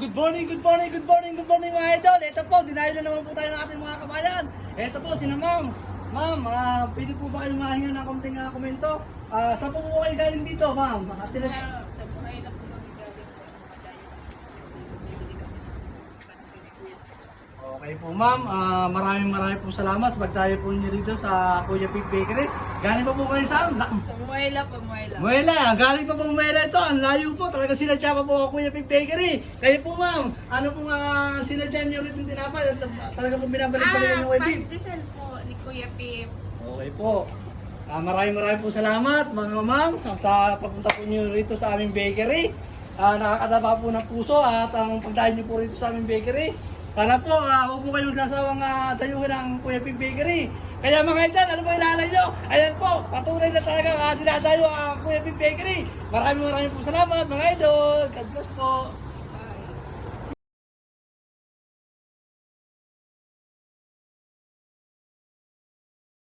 good morning, good morning, good morning, good morning mga idol. Ito po, dinayo na naman po tayo ng ating mga kabayan. Ito po, sino ma'am? Ma'am, pwede po ba kayo mahinga ng konting komento? Saan po po kayo galing dito, ma'am? Sa buhay lang po kami galing po. Madayo. Kasi bibili kami ng pansinig niya. Okay po ma'am, maraming po salamat. Pagtayo po niyo dito sa Kuya Pig Bakery. Galing pa po kayo saan? Sa Muela po, Muela. Muela, galing pa po Muela ito. Ang layo po, talaga sinadya pa po ako Kuya Pig Bakery. Kayo po ma'am, ano po sinadya niyo ulit yung tinapay? Talaga po binabalik-balik niyo kay Pig. Pandesal po ni Kuya Pip. Okay po. Maraming po salamat mga ma'am sa pagpunta po niyo rito sa aming bakery. Nakakataba po ng puso at ang pagdahil niyo po rito sa aming bakery. Sana po, huwag po kayong magsasawang dayuhin ng Kuya Pig Bakery. Kaya mga idol, ano ba ilalay nyo? Ayan po, patuloy na talaga dinadayo ang Kuya Pig Bakery. Maraming po salamat mga idol. God bless po.